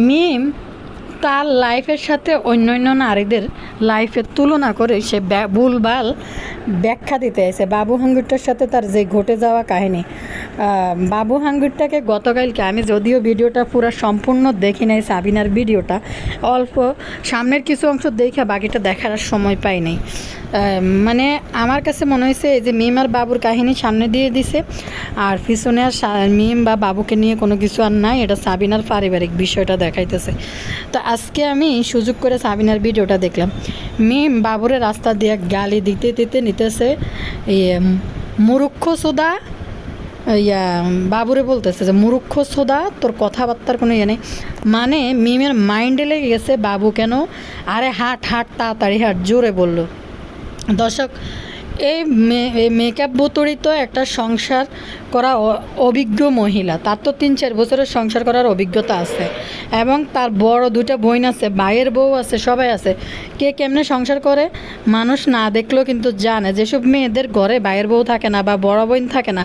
মিম তার লাইফের সাথে অন্যান্য নারীদের লাইফের তুলনা করে সে ভুলভাল ব্যাখ্যা দিতে এসে বাবু হাঙ্গুরটার সাথে তার যে ঘটে যাওয়া কাহিনী। বাবু হাঙ্গুরটাকে গতকালকে আমি যদিও ভিডিওটা পুরো সম্পূর্ণ দেখি নাই, সাবিনার ভিডিওটা অল্প সামনের কিছু অংশ দেখে বাকিটা দেখার আর সময় পাই নাই। মানে আমার কাছে মনে হয়েছে এই যে মিম আর বাবুর কাহিনী সামনে দিয়ে দিছে, আর পিছনে আর মিম বা বাবুকে নিয়ে কোনো কিছু আর নাই, এটা সাবিনার পারিবারিক বিষয়টা দেখাইতেছে। তো আজকে আমি সুযোগ করে সাবিনার ভিডিওটা দেখলাম। মিম বাবুরে রাস্তা দিয়ে গালি দিতে দিতে নিতেছে মুরুক্ষ সোদা, বাবুরে বলতেছে যে মুরুক্ষ সোদা, তোর কথাবার্তার কোনো ইয়ে নেই। মানে মিমের মাইন্ডে লেগে গেছে বাবু কেন, আরে হাট হাট তাড়াতাড়ি হাট, জোরে বলল। দর্শক, এই মেকআপ বোতরিত একটা সংসার করা অভিজ্ঞ মহিলা, তার তো 3-4 বছরের সংসার করার অভিজ্ঞতা আছে, এবং তার বড় 2টা বোন আছে, ভাইয়ের বউ আছে, সবাই আছে। কে কেমনে সংসার করে মানুষ না দেখলেও কিন্তু জানে। যেসব মেয়েদের ঘরে ভাইয়ের বউ থাকে না বা বড় বোন থাকে না,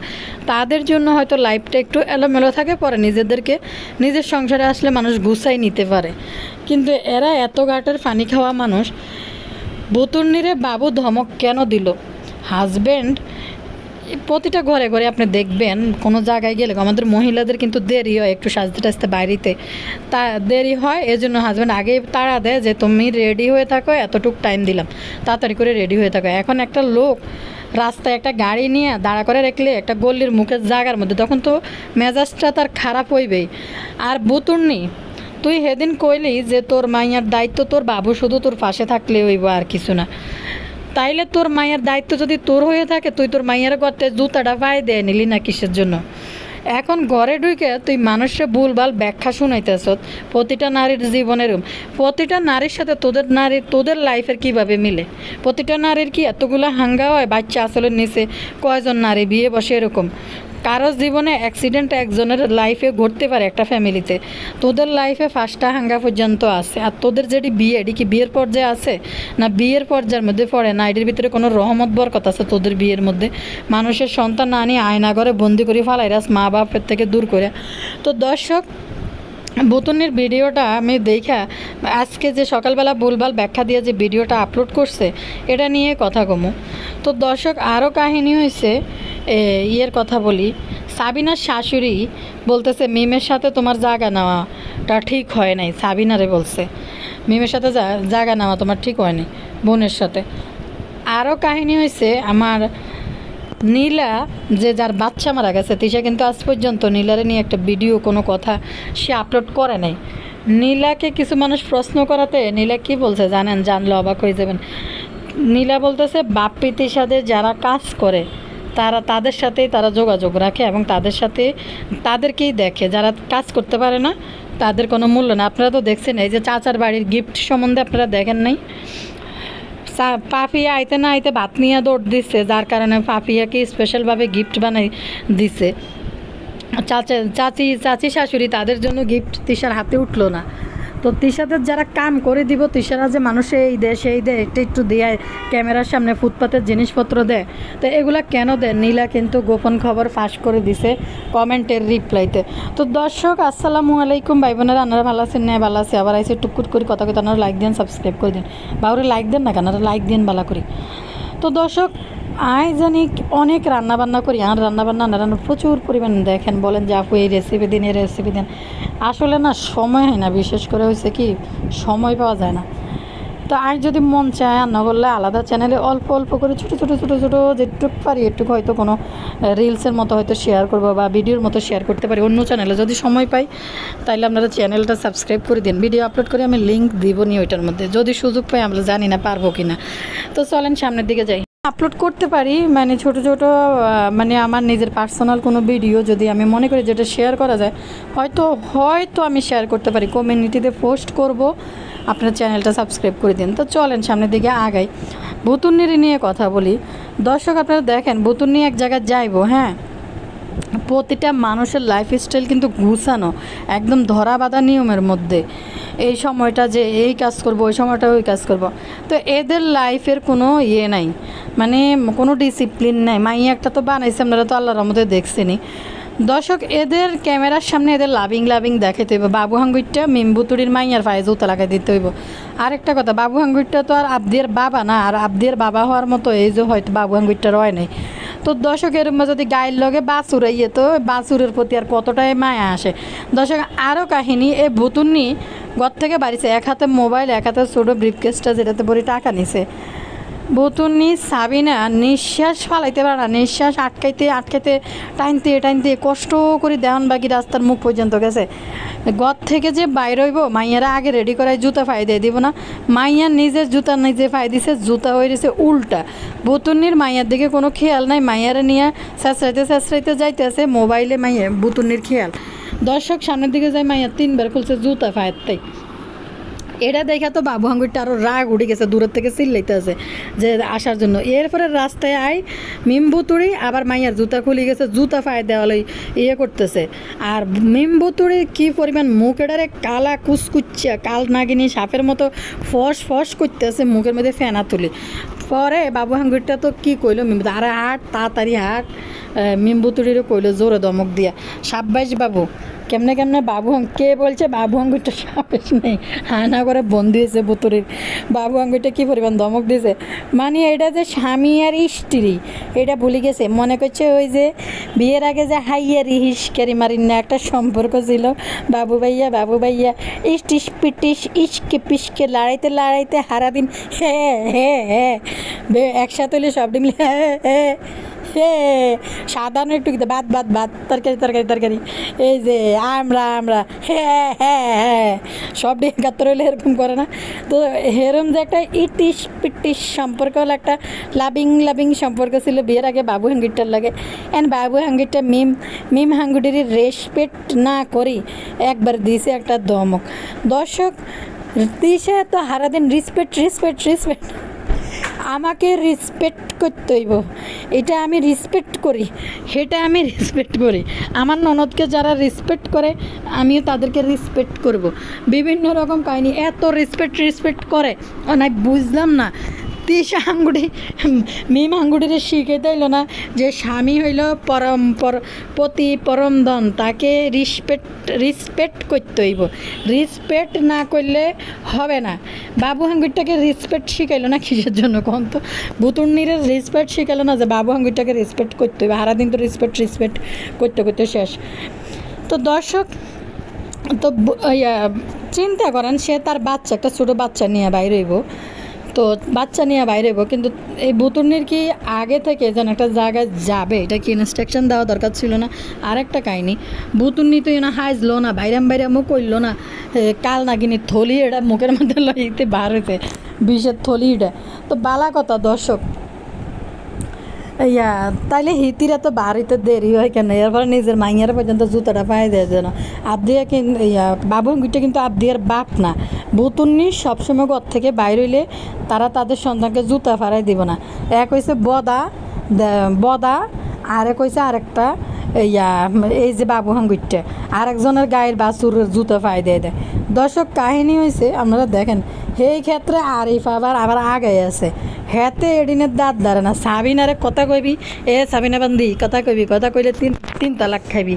তাদের জন্য হয়তো লাইফটা একটু এলোমেলো থাকে, পরে নিজের সংসারে আসলে মানুষ গুছাই নিতে পারে। কিন্তু এরা এত ঘাটের পানি খাওয়া মানুষ। বুতুর্নিরে বাবু ধমক কেন দিল? হাজব্যান্ড প্রতিটা ঘরে ঘরে আপনি দেখবেন, কোনো জায়গায় গেলে আমাদের মহিলাদের কিন্তু দেরি হয় একটু সাজতে টাজতে বাইরেতে, তা দেরি হয়। এজন্য হাজব্যান্ড আগেই তাড়া দেয় যে তুমি রেডি হয়ে থাকো, এতটুকু টাইম দিলাম, তাড়াতাড়ি করে রেডি হয়ে থাকো। এখন একটা লোক রাস্তায় একটা গাড়ি নিয়ে দাঁড়া করে রাখলে একটা গল্লির মুখের জায়গার মধ্যে, তখন তো মেজাজটা তার খারাপ হইবেই। আর বুতুর্নি, তুই সেদিন কইলি যে তোর মাইয়ার দায়িত্ব তোর বাবু শুধু তোর পাশে থাকলে হইব, আর কিছু না। তাইলে তোর মায়ের দায়িত্ব যদি তোর হয়ে থাকে, তুই তোর মায়ের করতে জুতাটা পায়ে দেয় নিলি না কিসের জন্য? এখন ঘরে ঢুকে তুই মানুষের ভুলভাল ব্যাখ্যা শুনাইতেছ প্রতিটা নারীর জীবনের। প্রতিটা নারীর সাথে তোদের লাইফের কিভাবে মিলে? প্রতিটা নারীর কি এতগুলো হাঙ্গা হয়? বাচ্চা আসলে নিচে কয়জন নারী বিয়ে বসে এরকম? কারোর জীবনে অ্যাক্সিডেন্ট একজনের লাইফে ঘটতে পারে একটা ফ্যামিলিতে, তোদের লাইফে 5টা হাঙ্গা পর্যন্ত আছে। আর তোদের যেটি বিয়ে, এটি কি বিয়ের পর্যায়ে আছে না বিয়ের পর্যায়ের মধ্যে পড়ে না? এটির ভিতরে কোনো রহমত বরকত আছে তোদের বিয়ের মধ্যে? মানুষের সন্তান না নিয়ে আয়না ঘরে বন্দি করে ফালাইরাস মা বাপের থেকে দূর করে। তো দর্শক, বুতুনির ভিডিওটা আমি দেখা আজকে যে সকালবেলা ভুলভাল ব্যাখ্যা দিয়ে যে ভিডিওটা আপলোড করছে, এটা নিয়ে কথা কমু। তো দর্শক, আরও কাহিনী হয়েছে, ইয়ের কথা বলি। সাবিনার শাশুড়ি বলতেছে মিমের সাথে তোমার জায়গা নেওয়াটা ঠিক হয় নাই। সাবিনারে বলছে মিমের সাথে জায়গা নেওয়া তোমার ঠিক হয় নাই বোনের সাথে। আরও কাহিনী হয়েছে আমার নীলা, যে যার বাচ্চা মারা গেছে, তিশা কিন্তু আজ পর্যন্ত নীলারে নিয়ে একটা ভিডিও কোনো কথা সে আপলোড করে নাই। নীলাকে কিছু মানুষ প্রশ্ন করাতে নীলা কি বলছে জানেন? জানলে অবাক হয়ে যাবেন। নীলা বলতেছে বাপ্পি তিশাদের যারা কাজ করে তাদের সাথেই তারা যোগাযোগ রাখে, এবং তাদেরকেই দেখে। যারা কাজ করতে পারে না তাদের কোনো মূল্য না। আপনারা তো দেখছেন এই যে চাচার বাড়ির গিফট সম্বন্ধে আপনারা দেখেন নাই? পাপিয়া আইতে না আইতে ভাত নিয়ে দৌড় দিচ্ছে, যার কারণে পাপিয়াকে স্পেশালভাবে গিফট বানাই দিছে চাচি শাশুড়ি, তাদের জন্য গিফট তিশার হাতে উঠলো না। তো তিশাদের যারা কাম করে দিব, তিশারা যে মানুষে এই দেয় সেই দেয়, একটু দিয়ে ক্যামেরার সামনে ফুটপাতের জিনিসপত্র দেয়, তো এগুলা কেন দেয়? নীলা কিন্তু গোপন খবর ফাঁস করে দিছে কমেন্টের রিপ্লাইতে। তো দর্শক, আসসালামু আলাইকুম ভাই বোনেরা, আপনারা ভালো আছেন? না ভালো আছে। আবার আইসে টুকুট করে কথা কথা আপনারা লাইক দেন, সাবস্ক্রাইব করে দিন। বাউরে লাইক দেন না কেন? লাইক দিন ভালো করি। তো দর্শক, জানি অনেক রান্নাবান্না করি, আর রান্না প্রচুর পরিমাণ দেখেন, বলেন যে আপু এই রেসিপি দিন, এই রেসিপি দেন। আসলে না সময় হয় না, বিশেষ করে হয়েছে কি সময় পাওয়া যায় না। তো যদি মন চায় রান্না করলে আলাদা চ্যানেলে অল্প অল্প করে ছোটো যেটুকু পারি একটুকু হয়তো কোনো রিলসের মতো হয়তো শেয়ার করবো বা ভিডিওর মতো শেয়ার করতে পারি অন্য চ্যানেলে যদি সময় পাই। তাইলে আপনারা চ্যানেলটা সাবস্ক্রাইব করে দিন। ভিডিও আপলোড করে আমি লিঙ্ক দিব নি ওইটার মধ্যে, যদি সুযোগ পাই। আমরা জানি না পারবো কি না। তো চলেন সামনের দিকে যাই। আপলোড করতে পারি মানে ছোটো মানে আমার নিজের পার্সোনাল কোনো ভিডিও যদি আমি মনে করি যেটা শেয়ার করা যায়, হয়তো আমি শেয়ার করতে পারি, কমিউনিটিতে পোস্ট করব। আপনার চ্যানেলটা সাবস্ক্রাইব করে দিন। তো চলেন সামনের দিকে আগাই। বুতুর্নির নিয়ে কথা বলি। দর্শক, আপনারা দেখেন বুতুর্নি এক জায়গায় যাইবো, হ্যাঁ, প্রতিটা মানুষের লাইফস্টাইল কিন্তু গুছানো, একদম ধরা বাঁধা নিয়মের মধ্যে। এই সময়টা যে এই কাজ করব, ওই সময়টা ওই কাজ করব। তো এদের লাইফের কোনো ইয়ে নাই, মানে কোনো ডিসিপ্লিন নাই। মাইয়া একটা তো বানাইছে, আপনারা তো আল্লাহর রহমতে দেখছেনই। দর্শক এদের ক্যামেরার সামনে এদের লাভিং লাভিং দেখাতে হইব। বাবু হাঙ্গুইরটা মিমবুতুরির মাইয়ার পায়ে জুতা লাগাই দিতে হইব। আরেকটা কথা, বাবু হাঙ্গুইরটা তো আর আবদির বাবা না, আর আবদির বাবা হওয়ার মতো এই যে হয়তো বাবু হাঙ্গুইরটার হয় নাই। তো দর্শক এরম যদি গায়ের লগে বাছুর ইয়ে তো বাছুরের প্রতি আর কতটাই মায়া আসে। দর্শক আরও কাহিনী, এ ভুতুন্নি ঘর থেকে বাড়িছে, এক হাতে মোবাইল এক হাতে ছোটো ব্রিফকেসটা যেটাতে বড়ি টাকা নিছে। বতুনি সাবিনা নিঃশ্বাস ফালাইতে পারে না, নিঃশ্বাস আটকাইতে টাইনতে কষ্ট করে দেহন বাকি রাস্তার মুখ পর্যন্ত গেছে। ঘর থেকে যে বাইর হইব, মাইয়ারা আগে রেডি করায় জুতা ফাই দিয়ে দিব না, মাইয়ার নিজের জুতা নিজে ফাই দিছে, জুতা হয়ে গেছে উল্টা। বুতুনির মাইয়ার দিকে কোনো খেয়াল নাই, মাইয়ারা নিয়ে চেঁচড়াইতে যাইতেছে, মোবাইলে মাইয়া বুতুনির খেয়াল। দর্শক সামনের দিকে যায়, মাইয়া 3বার খুলছে জুতা ফায়ের তাই। এটা দেখা তো বাবু হাঙ্গুরটা আরও রাগ উঠে গেছে, দূরের থেকে চিল্লাইতে আছে যে আসার জন্য। এরপরে রাস্তায় আয় মিমবুতুড়ি আবার মাইয়ার জুতা খুলে গেছে, জুতা ফায় দেওয়ালে ইয়ে করতেছে। আর মিমবুতুড়ি কী পরিমাণ মুখ এটারে কালা কুচকুচ্চা কাল নাগিনি সাপের মতো ফস করতেছে, মুখের মধ্যে ফেনা তুলি। পরে বাবু হাঙ্গুরটা তো কী কইলো, আরে হাট তাড়াতাড়ি হাট, মিমবুতুড়িরও কইলো জোরে দমক দিয়া, সাব্বাস বাবু। কেমনে বাবু কে বলছে বাবু আঙ্গুরটা সাপেস নেই, হানা করে বন্দি হয়েছে বুতুরির। বাবু আঙ্গুরটা কী পরিমাণ ধমক দিয়েছে, মানে এটা যে স্বামী আর স্ত্রী এটা ভুলে গেছে, মনে করছে ওই যে বিয়ের আগে যে হাইয়ারি হিসকারি মারিন না একটা সম্পর্ক ছিল, বাবু ভাইয়া ইস পিটিস ইসকে পিসকে লড়াইতে হারাদিন হ্যাঁ একসাথে হলে সব ডিমলে হ্যাঁ সাধারণ একটু ভাত তরকারি এই যে আমরা হ্যাঁ সব একাত্তর হলে এরকম করে না। তো এরম যে একটা ইটিস পিটিস সম্পর্ক হলো, একটা লাভিং সম্পর্ক ছিল বিয়ের আগে বাবু হাঙ্গুরটার লাগে। অ্যান্ড বাবু হাঙ্গুরটা মিম হাঙ্গুটির রেসপেক্ট না করি একবার দিয়েছে একটা ধমক। দর্শক দিছে তো সারাদিন রেসপেক্ট আমাকে রেসপেক্ট করতে হইব, এটা আমি রেসপেক্ট করি, সেটা আমি রেসপেক্ট করি। আমার ননদকে যারা রেসপেক্ট করে আমিও তাদেরকে রেসপেক্ট করব। বিভিন্ন রকম কাহিনি, এত রেসপেক্ট করে না বুঝলাম না। তিশা হাঙ্গুটি মিম হাঙ্গুটিরে শিখে দিল না যে স্বামী হইল পরম ধন, তাকে রেসপেক্ট করতে হইব, রেসপেক্ট না করলে হবে না। বাবু হাঙ্গুরটাকে রেসপেক্ট শিখাইলো না কিসের জন্য কোন তো, বুতুর্নিরে রেসপেক্ট শিখাইলো না যে বাবু হাঙ্গুরটাকে রেসপেক্ট করতে হইবে, সারাদিন তো রেসপেক্ট করতে শেষ। তো দর্শক তো চিন্তা করেন, সে তার বাচ্চা একটা ছোটো বাচ্চা নিয়ে বাইরে হইব, তো বাচ্চা নিয়ে বাইরে হইব, কিন্তু এই বুতুর্নির কি আগে থেকে যেন একটা জায়গায় যাবে এটা কি ইনস্ট্রাকশন দেওয়া দরকার ছিল না? আরেকটা কাহিনি, বুতুর্নি তো না হাইজলো না, বাইরামও করলো না, কাল নাগিনি থলি এটা মুখের মধ্যে লইতে বার হইতে বিষের থলি এটা তো বালা কথা। দর্শক তাইলে হিতিরা তো বাড়িতে দেরি হয় কেন, এরপরে নিজের মাইয়ার পর্যন্ত জুতাটা পায়ে দেয় যেন। আবদিয়া বাবু হাঙ্গুরটা কিন্তু আবদিয়ার বাপ না। বুতুন্নি সবসময় ঘর থেকে বাইর হইলে তারা তাদের সন্তানকে জুতা ফাড়াই দিব না। এক হয়েছে বদা আর এক হয়েছে আরেকটা এই যে বাবু হাঙ্গুরটা আরেকজনের গায়ের বাছুরের জুতা ফাই দেয়। দর্শক কাহিনী হয়েছে আপনারা দেখেন, সেই ক্ষেত্রে আরিফ আবার আগে আছে, হেতে এডিনের দাঁত দাঁড়ে না। সাবিনারে কথা কইবি, সাবিনা বান্দি কথা কইলে তিন তালাক খাবি,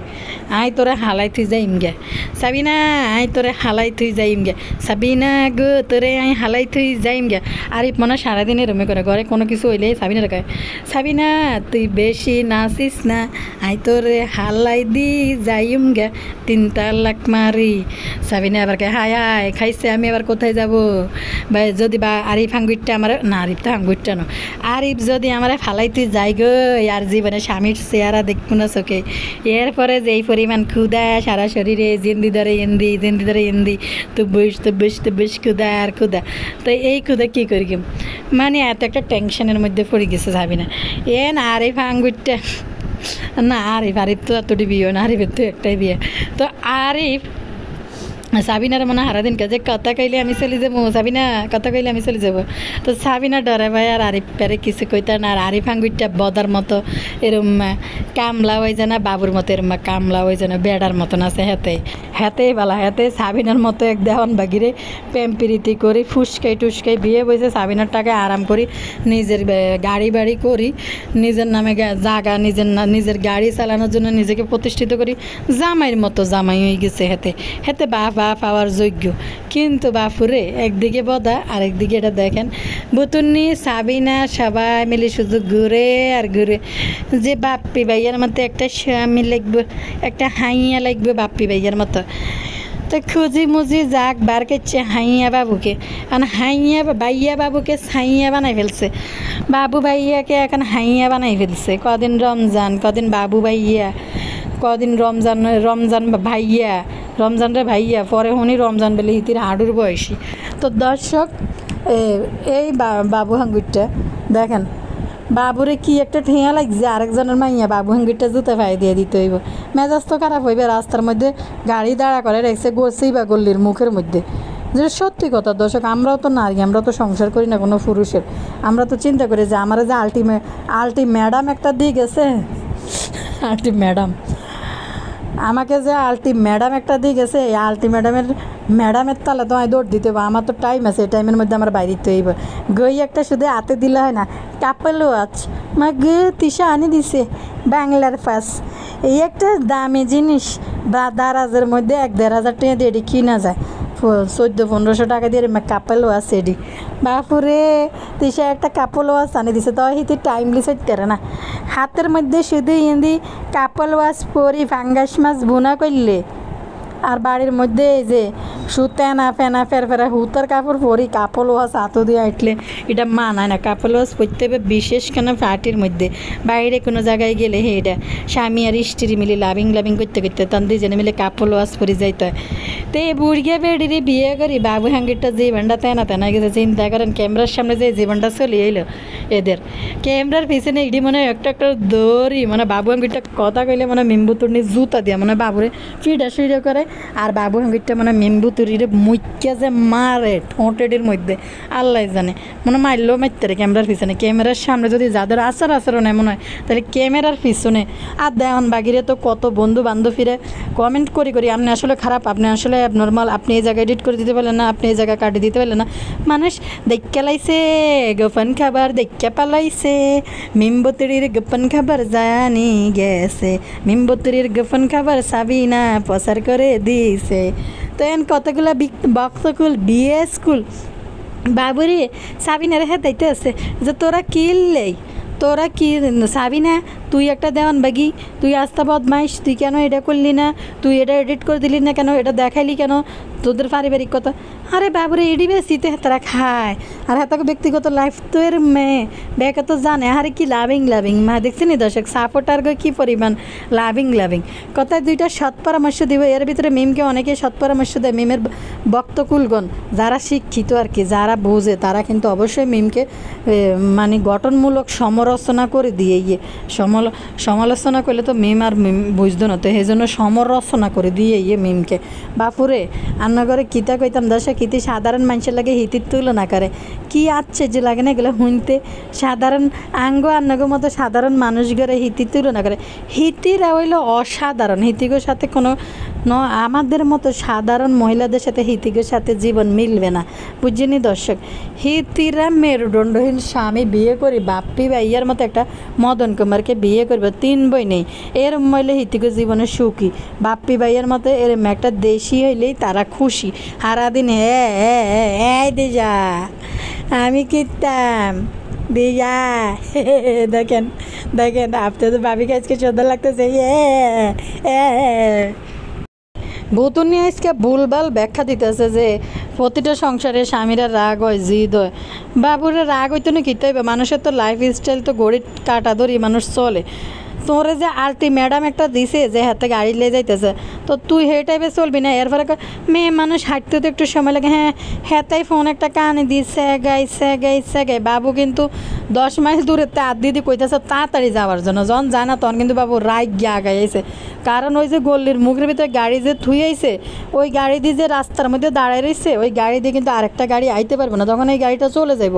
আই তোরে হালাই থুই যাইম গে সাবিনা, আই তোরে হালাই থুই যাইম গে সাবিনা গো, তোরে আই হালাই থুই যাইম গে। আরিফ মনে সারাদিন এরমে করে ঘরে কোনো কিছু হইলে সাবিনারে কয়, সাবিনা তুই বেশি নাচিস না, আই তোরে হালাই দি যাইম গে 3 তালাক মারি। সাবিনা আবার কে হায় খাইছে, আমি আবার কোথায় যাবো বা যদি বা আরিফ হাঙ্গুরটা আমার না, আরিফ তো হাঙ্গুরটা না, আরিফ যদি আমার ফালাইতে যাই গো আর জীবনে স্বামীর চেহারা দেখবো না চোখে। এরপরে যে এই পরিমাণ ক্ষুদা সারা শরীরে, জিন্দি ধরে এন্দি তো বেশ ক্ষুদা আর ক্ষুদা। তো এই ক্ষুদা কী করি মানে এত একটা টেনশনের মধ্যে পড়ে গেছে যাবি না। না আরিফ হাঙ্গুরটা না, আরিফ তো এতটি বিয়ে না, আরিফের তো একটাই বিয়ে। তো আরিফ সাবিনার মনে হারাদিন যে কথা কইলে আমি চলে যাবো, সাবিনা কথা কইলে আমি চলে যাবো। তো সাবিনা ডরে ভাই আর আরিফ পারে কিছু কইতা না। আর আরিফ আঙ্গুরটা বদার মতো এরম কামলা হয়ে যায় না, বাবুর মতো এরম কামলা হয়ে যায় না, বেড়ার মতন আছে। হেতেই বালা, হেতে সাবিনার মতো এক দেহন বাগিরে প্রেম প্রীতি করি, ফুসকাই টুসকাই বিয়ে বসে সাবিনার টাকা আরাম করি, নিজের গাড়ি বাড়ি করি, নিজের নামে জাগা, নিজের গাড়ি চালানোর জন্য নিজেকে প্রতিষ্ঠিত করি। জামাইয়ের মতো জামাই হয়ে গেছে হেতে বাপ পাওয়ার যোগ্য। কিন্তু বাপুরে একদিকে বদা আর একদিকে এটা দেখেন বুতুন্নি সাবিনা সবাই মিলে শুধু ঘুরে আর ঘুরে, যে বাপ্পি ভাইয়ার মতো একটা স্বামী লাগবে, একটা হাইয়া লাগবে বাপ্পি ভাইয়ার মতো। তো খুঁজি মুজি যাক বার করছে হাইয়া বাবুকে, আর হাইয়া ভাইয়া বাবুকে ছাইয়া বানাই ফেলছে, বাবু ভাইয়াকে এখন হাইয়া বানাই ফেলছে। কদিন রমজান, কদিন বাবু ভাইয়া, কদিন রমজান ভাইয়া, রমজানরে ভাইয়া, পরে উনি রমজান বলে ইতির হাডুর বয়সী। তো দর্শক এই বাবু হাঙ্গুরটা দেখেন, বাবুরে কি একটা ঠেঁয়া লাগছে, আরেকজনের মাইয়া বাবু হাঙ্গুরটা জুতা পায়ে দিয়ে দিতে হইব। মেজাজ তো খারাপ হইবে, রাস্তার মধ্যে গাড়ি দাঁড়া করে রেখেছে গোসেই বা গল্লির মুখের মধ্যে। যেটা সত্যি কথা দর্শক, আমরাও তো নারী, আমরা তো সংসার করি না কোনো পুরুষের। আমরা তো চিন্তা করি যে আমার যে আলটি ম্যাডাম একটা দিয়ে গেছে, আলটি ম্যাডাম আমাকে যে আলটি ম্যাডাম একটা দিয়ে গেছে, এই আলটি ম্যাডামের তালে তো আমি দৌড় দিতে হবে। আমার তো টাইম আছে, এই টাইমের মধ্যে আমার বাইরে দিতে হইব। গই একটা শুধু হাতে দিলে হয় না, কাপেলও আছ মা গে তিসা আনি দিছে বাংলার পাস। এই একটা দামি জিনিস বা দারাজের মধ্যে 1-1.5 টাকা দিয়ে এটি কিনা যায়, 1400-1500 টাকা দিয়ে কাপেলও আছে এটি। বাপুরে তিসা একটা কাপল ওয়াশ আনি দিছে, তো হিতে টাইমলি সেটারে না, হাতের মধ্যে শুধু ইন্দি কাপল ওয়াশ পরি ফাঙ্গাস মাছ ভুনা করলে, আর বাড়ির মধ্যে এই যে সুতেনা ফেনা ফেরফেরা হুতার কাপড় পরি কাপল ওয়াশ হাতও দিয়ে আইটলে এটা মানায় না। কাপল ওয়াশ পরতে হবে বিশেষ কেন পার্টির মধ্যে, বাইরে কোনো জায়গায় গেলে হে এটা স্বামী আর স্ত্রী মিলে লাভিং করতে করতে তখন দুজনে মিলে কাপল ওয়াশ পরে যাইতে হয়। তো এই বুড়িয়া বেড়িরে বিয়ে করি বাবু হাঙ্গিরটা জীবনটা তেনা গেছে। চিন্তা করেন ক্যামেরার সামনে যে জীবনটা চলে এলো এদের, ক্যামেরার পিছনে এটি মনে হয় একটা দড়ি, মানে বাবু হাঙ্গিরটা কথা কইলে মানে মেম্বুতুর্নি জুতা দিয়া মানে বাবুরে ফিডা করে, আর বাবু হাঙ্গিরটা মানে মেম্বুতুরিরে মুইকা যে মারে ঠোঁটের মধ্যে আল্লাহ জানে, মনে মারলেও মারতে রে ক্যামেরার পিছনে। ক্যামেরার সামনে যদি যাদের আচরণ এমন হয় তাহলে ক্যামেরার পিছনে আর দেওয়ান বাগিরে তো কত বন্ধু বান্ধবীরা কমেন্ট করি আপনি আসলে খারাপ, আপনি আসলে নর্মাল, আপনি এই জায়গায় এডিট করে দিতে পারলেন না, আপনি এই জায়গায় কাটিয়ে দিতে পারলেন না। মানুষ দেখা লাইছে গোপন খাবার, দেখা পালাইছে মিম্বতির গোপন খাবার জানি গেছে, মিম্বতির গোপন খাবার সাবিনা প্রচার করে দিছে। তো এন কতগুলা বক্তকুল বিয়ে স্কুল বাবুরে সাবিনারে হেতাইতে আছে যে তোরা কিনলেই, তোরা কি সাবিনা তুই একটা দেওয়ান বাগি, তুই আস্তা বদমাইশ, তুই কেন এটা করলি না, তুই এটা এডিট করে দিলি না কেন, এটা দেখাইলি কেন, তোদের পারিবারিক কথা। আরে বাবুরে এডি বেশিতে তারা খায়, আর হাতাকে ব্যক্তিগত লাইফ তো এর মেয়ে বেকা তো জানে। আরে কি লাভিং মা দেখছি নি দর্শক সাপোর্টার গো কি পরিমাণ লাভিং কথায় দুইটা সৎ পরামর্শ দিব। এর ভিতরে মিমকে অনেকে সৎ পরামর্শ দেয়, মিমের বক্তকুলগণ যারা শিক্ষিত আর কি, যারা বোঝে তারা কিন্তু অবশ্যই মিমকে মানে গঠনমূলক সমালোচনা করে দিয়ে সমালোচনা করলে তো মিম আর বুঝতো না, তো সেই জন্য সমালোচনা করে দিয়ে মিমকে। বাপুরে রান্নাঘরে কিতা কইতাম দশা কিতি সাধারণ মানুষের লাগে হিতির তুলনা করে, কি আশ্চর্য লাগে না এগুলো শুনতে। সাধারণ আন্নাগো মতো সাধারণ মানুষগুলো হিতির তুলনা করে, হিতিরা হইলো অসাধারণ, হিতিগোর সাথে কোনো আমাদের মতো সাধারণ মহিলাদের সাথে হিতিগোর সাথে জীবন মিলবে না, বুঝিনি দর্শক। হিতিরা মেরুদণ্ডহীন স্বামী বিয়ে করি বাপ্পি ভাইয়ার মতো একটা মদন কুমারকে বিয়ে করবে, 3 বই নেই, এর হইলে হিতিগো জীবনে সুখী। বাপ্পি ভাইয়ার মতো এরম একটা দেশি হইলেই তারা খুশি। সারাদিন হ্যাঁ দেজা আমি কিতাম দিয়া দেখেন আপনাদের ভাবিকে আজকে সুন্দর লাগতেছে। বউতুনি আজকে ভুলভাল ব্যাখ্যা দিতেছে যে প্রতিটা সংসারে স্বামীরা রাগ হয়, জিদ হয়। বাবুরা রাগ হইতো না কিতে হইবে, মানুষের তো লাইফ স্টাইল তো গড়ি কাটা ধরি মানুষ চলে। তোরে যে আলটিমেটাম একটা দিছে যে হাতে গাড়ি নিয়ে যাইতেছে, তো তুই সেই টাইপে চলবি না। এরপরে মেয়ে মানুষ হাঁটতে তো একটু সময় লাগে, হ্যাঁ হেতাই ফোন একটা কানে দিচ্ছে গাই। বাবু কিন্তু 10 মাইল দূরে তার দিদি কইতেছে তাড়াতাড়ি যাওয়ার জন্য, যখন যায় না তখন কিন্তু বাবু রাগ গিয়ে আগাইছে। কারণ ওই যে গল্লির মুখের ভিতরে গাড়ি যে থুই আইছে, ওই গাড়ি দিয়ে যে রাস্তার মধ্যে দাঁড়ায় রয়েছে, ওই গাড়ি দিয়ে কিন্তু আরেকটা গাড়ি আইতে পারবে না, তখন এই গাড়িটা চলে যাইব।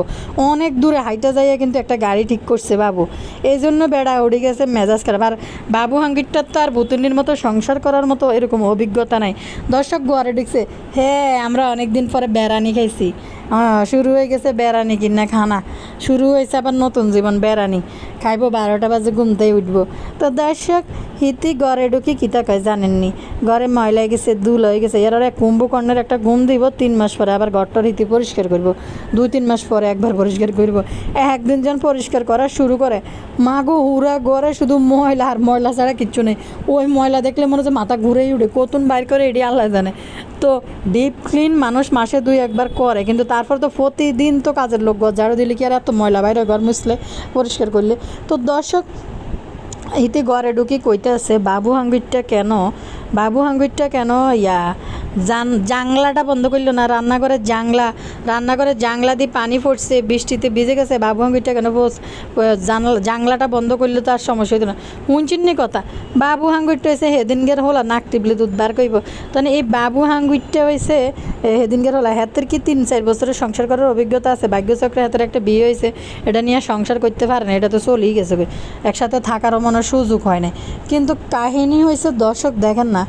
অনেক দূরে হাইটা যাইয়া কিন্তু একটা গাড়ি ঠিক করছে বাবু, এই জন্য বেড়া উড়ে গেছে মেজাজ খারাপ। আর বাবু হাঙ্গিরটার তো আর বুতুনির মতো সংসার করার মতো এরকম অভিজ্ঞতা নাই। দর্শক ঘরে ঢুকছে, হ্যাঁ আমরা অনেক দিন পরে বেড়ানি খাইছি, শুরু হয়ে গেছে বেড়ানি কিনা খানা, শুরু হয়েছে আবার নতুন জীবন। বেড়ানি খাইব 12টা বাজে ঘুমতেই উঠবো। তো দর্শক হিতি ঘরে ঢুকি কিতা কয় জানেননি, ঘরে ময়লা হয়ে গেছে, ধুল হয়ে গেছে, এর এক কুম্ভকর্ণের একটা ঘুম দিব, 3 মাস পরে আবার ঘরটার হিতি পরিষ্কার করব, 2-3 মাস পরে একবার পরিষ্কার করব। একদিন যখন পরিষ্কার করা শুরু করে, মাগো হুরা ঘরে শুধু ময়লা আর ময়লা ছাড়া কিচ্ছু নেই। ওই ময়লা দেখলে মনে হচ্ছে মাথা ঘুরেই উঠে, কতুন বাইর করে এটি আল্লাহ জানে। তো ডিপ ক্লিন মানুষ মাসে 2-1 বার করে, কিন্তু তারপর তো প্রতিদিন তো কাজের লোক, ঘর ঝাড়ু দিলে কি আর এত ময়লা বাইরে, ঘর মুছলে পরিষ্কার করলে। তো দর্শক ইতি ঘরে ঢুকি কইতে আছে বাবু হাঙ্গুরটা কেন জাংলাটা বন্ধ করলো না, রান্নাঘরের জাংলা দিয়ে পানি পড়ছে, বৃষ্টিতে ভিজে গেছে, বাবু হাঙ্গুরটা কেন জাংলাটা বন্ধ করলে তো আর সমস্যা হইতো না। শুনছিনি কথা, বাবু হাঙ্গুরটা হয়েছে হেদিনগের হলা নাক টিপলে দুধ বার করব। তাহলে এই বাবু হাঙ্গুরটা হয়েছে হেদিনগের হলা, হাতের কি 3-4 বছরের সংসার করার অভিজ্ঞতা আছে, ভাগ্যচক্রে হাতের একটা বিয়ে হয়েছে, এটা নিয়ে সংসার করতে পারে না, এটা তো চলেই গেছে, একসাথে থাকারও মনে সুযোগ হয় না। কিন্তু কাহিনী হয়েছে দর্শক দেখেন না,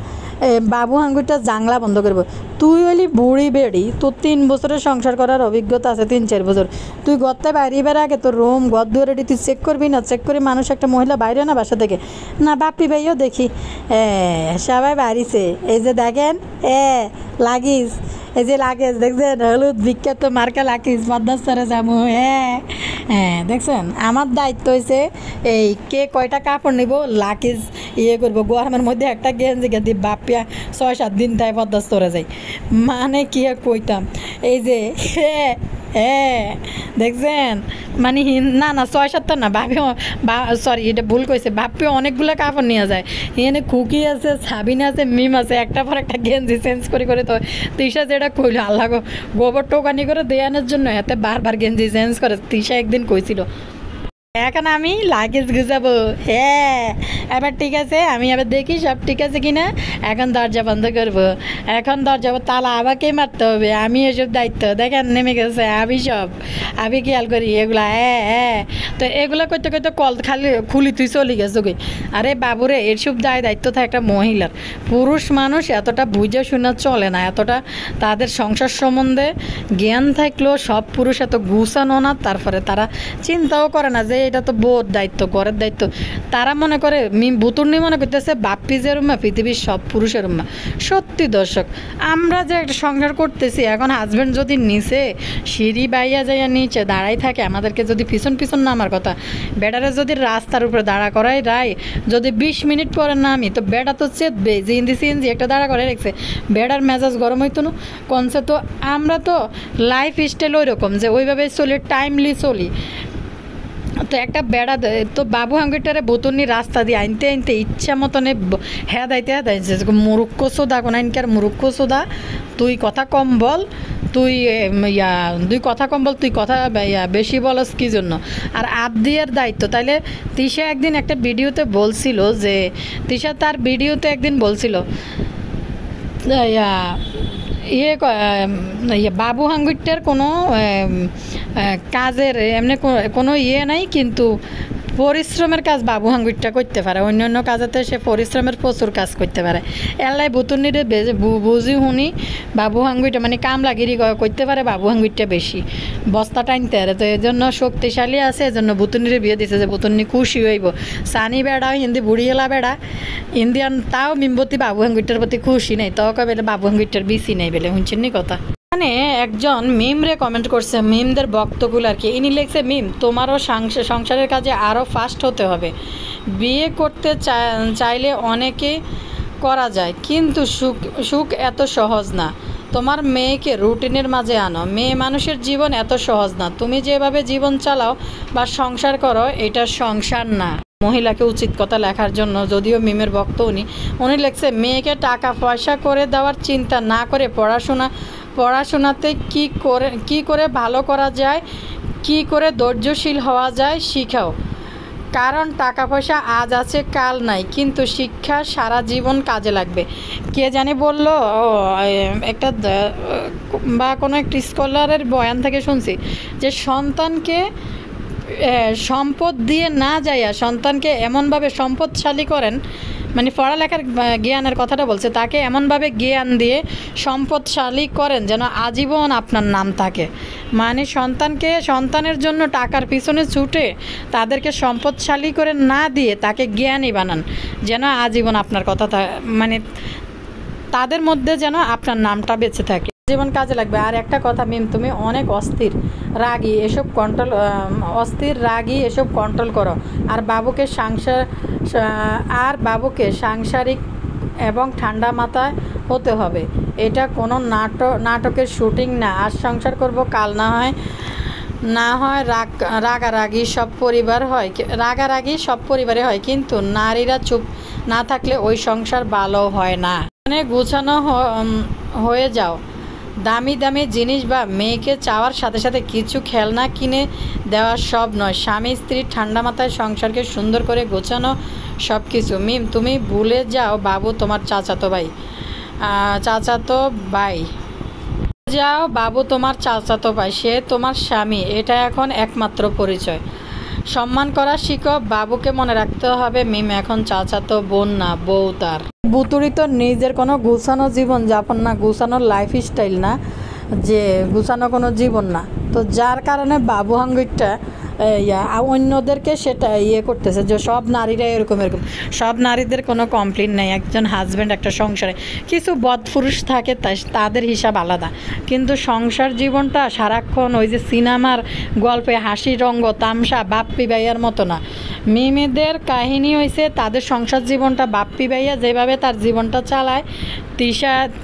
বাবু হাঙ্গুরটা জাংলা বন্ধ করবো। তুই হইলি বুড়ি বেড়ি, তোর 3 বছরের সংসার করার অভিজ্ঞতা আছে, 3-4 বছর, তুই গর্তে বাইরে আগে তোর রুম ঘর দুয়ারে তুই চেক করবি না? চেক করে মানুষ একটা মহিলা বাইরে না বাসা থেকে না, বাপি ভাইও দেখি সবাই বাড়িছে, এই যে দেখেন লাগিস, এই যে লাগেজ দেখছেন, হলুদ বিখ্যাত মার্কা লাগিস, পদ্মাস্তরে যাবো, হ্যাঁ দেখছেন। আমার দায়িত্ব হয়েছে এই কে কয়টা কাপড় নিব, লাগেজ করবো। গরমের মধ্যে একটা গেঞ্জি দিয়ে বাপিয়া 6-7 দিন তাই পদ্মাস্তরে যাই, মানে কি কইতাম, এই যে দেখছেন, মানে না 6-7টা না, বাপিও সরি এটা ভুল কইছে, বাপিও অনেকগুলো কাপড় নিয়ে যায়। এখানে খুকি আছে, সাবিন আছে, মিম আছে, একটা পর একটা গেঞ্জি চেঞ্জ করে তো তিশা যেটা কইলো আল্লাহ গোবর টোকানি করে দেয়ানোর জন্য এতে বারবার গেঞ্জি চেঞ্জ করে। তিশা একদিন কইছিল এখন আমি লাগেজ গুছাবো, এবার ঠিক আছে, আমি এবার দেখি সব ঠিক আছে কিনা, এখন দরজা বন্ধ করবো, এখন দরজা তালা আমাকেই মারতে হবে, আমি এসব দায়িত্ব দেখেন নেমে গেছে, আমি খেয়াল করি এগুলা। তো এগুলো করতে করতে কল খালি খুলি তুই চলে গেছো গে। আরে বাবুরে এসব দায়িত্ব থাকে একটা মহিলার, পুরুষ মানুষ এতটা বুঝে শোনা চলে না, এতটা তাদের সংসার সম্বন্ধে জ্ঞান থাকলেও সব পুরুষ এত গুছানো না, তারপরে তারা চিন্তাও করে না যে এটা তো বোধ দায়িত্ব, ঘরের দায়িত্ব। তারা মনে করে বুতুর্নি মনে করতেছে বাপ্পি যে রুম্মা পৃথিবীর সব পুরুষের রুম্মা। সত্যি দর্শক, আমরা যে একটা সংসার করতেছি, এখন হাজব্যান্ড যদি নিচে সিঁড়ি বাইয়া যাইয়া নিচে দাঁড়াই থাকে, আমাদেরকে যদি পিছন নামার কথা, বেটারে যদি রাস্তার উপরে দাঁড়া করাই রায়, যদি 20 মিনিট পরে নামি, তো বেটা তো চেতবে যে ইন্দি সিএনজি একটা দাঁড়া করে রেখেছে, বেটার মেজাজ গরম হইতো না কনসে। তো আমরা তো লাইফ স্টাইল ওই রকম যে ওইভাবে চলি, টাইমলি চলি। তো একটা বেড়া তো বাবু হাঙ্গুরটারে বোতলনি রাস্তা দিয়ে আনতে ইচ্ছা মতনে হেদাইতে মুরুক্ষ সোদা কোন আইনকার মুরুক্ষ সোদা, তুই কথা কম বল, তুই কথা কম বল, তুই কথা বেশি বলস কি জন্য? আর আবদিয়ার দায়িত্ব। তাইলে তিশা একদিন একটা ভিডিওতে বলছিল যে, তিশা তার ভিডিওতে একদিন বলছিল বাবু হাঙ্গুরটার কোনো কাজের এমনি কোনো নাই, কিন্তু পরিশ্রমের কাজ বাবু হাঙ্গুরটা করতে পারে, অন্য কাজেতে সে পরিশ্রমের প্রচুর কাজ করতে পারে। এলাই বুতুনিরে বুঝি শুনি বাবু হাঙ্গুরটা মানে কামলাগিরি করতে পারে, বাবু হাঙ্গুরটা বেশি বস্তা টানতে পারে। তো এই জন্য শক্তিশালী আছে, এই জন্য বুতুনিরে বিয়ে দিছে যে বুতুনি খুশি হইব। সানি বেড়া হিন্দি বুড়িয়েলা বেড়া ইন্ডিয়ান, তাও মিমবতী বাবু হাঙ্গুরটার প্রতি খুশি নেই, তো বেলে বাবু হাঙ্গুরটার বেশি নেই বেলে, শুনছেন নি কথা। মানে একজন মিমরে কমেন্ট করছে, মিমদের বক্তগুলো আর কি, ইনি লিখছে, মিম তোমারও সংসারের কাজে আরও ফাস্ট হতে হবে, বিয়ে করতে চাইলে অনেকে করা যায়, কিন্তু সুখ এত সহজ না, তোমার মেয়েকে রুটিনের মাঝে আনো, মেয়ে মানুষের জীবন এত সহজ না, তুমি যেভাবে জীবন চালাও বা সংসার করো এটা সংসার না। মহিলাকে উচিত কথা লেখার জন্য, যদিও মিমের ভক্ত উনি লেখছে মেয়েকে টাকা পয়সা করে দেওয়ার চিন্তা না করে পড়াশোনাতে কি করে ভালো করা যায়, কি করে ধৈর্যশীল হওয়া যায় শিখাও। কারণ টাকা পয়সা আজ আছে কাল নাই, কিন্তু শিক্ষা সারা জীবন কাজে লাগবে। কে জানি বলল একটা বা কোনো একটা স্কলারের বয়ান থেকে শুনছি যে সন্তানকে সম্পদ দিয়ে না যাইয়া সন্তানকে এমনভাবে সম্পদশালী করেন, মানে পড়ালেখার জ্ঞানের কথাটা বলছে, তাকে এমনভাবে জ্ঞান দিয়ে সম্পদশালী করেন যেন আজীবন আপনার নাম থাকে। মানে সন্তানের জন্য টাকার পিছনে ছুটে তাদেরকে সম্পদশালী করে না দিয়ে তাকে জ্ঞানী বানান, যেন আজীবন আপনার কথা মানে তাদের মধ্যে যেন আপনার নামটা বেঁচে থাকে, জীবন কাজে লাগবে। আর একটা কথা মিম, তুমি অনেক অস্থির রাগী, এসব কন্ট্রোল করো। আর বাবুকে সাংসারিক এবং ঠান্ডা মাথায় হতে হবে। এটা কোনো নাটকের শুটিং না। আজ সংসার করব, কাল না হয় রাগারাগি সব পরিবারে হয়, কিন্তু নারীরা চুপ না থাকলে ওই সংসার ভালো হয় না। মানে গুছানো হয়ে যাও। দামি দামি জিনিস বা মেয়েকে চাওয়ার সাথে সাথে কিছু খেলনা কিনে দেওয়া সব নয়। স্বামী স্ত্রী ঠান্ডা মাথায় সংসারকে সুন্দর করে গোছানো সব কিছু। মিম, তুমি ভুলে যাও বাবু তোমার চাচাতো ভাই। সে তোমার স্বামী, এটা এখন একমাত্র পরিচয়। সম্মান করা শিখো। বাবুকে মনে রাখতে হবে মিম এখন চাচাতো বোন না, বউ তার। বুতুড়ি তো নিজের কোনো গুছানো জীবন যাপন না, গুছানো লাইফস্টাইল না, যে গুছানো কোনো জীবন না। তো যার কারণে বাবু হাঙ্গুরটা অন্যদেরকে সেটা করতেছে যে সব নারীরা এরকম। সব নারীদের কোনো কমপ্লেন নেই। একজন হাজব্যান্ড একটা সংসারে, কিছু বদপুরুষ থাকে তাদের হিসাব আলাদা, কিন্তু সংসার জীবনটা সারাক্ষণ ওই যে সিনেমার গল্পে হাসি রঙ্গ তামসা বাপ্পি ভাইয়ার মতো না। মেয়েদের কাহিনী হয়েছে তাদের সংসার জীবনটা বাপ্পি ভাইয়া যেভাবে তার জীবনটা চালায়,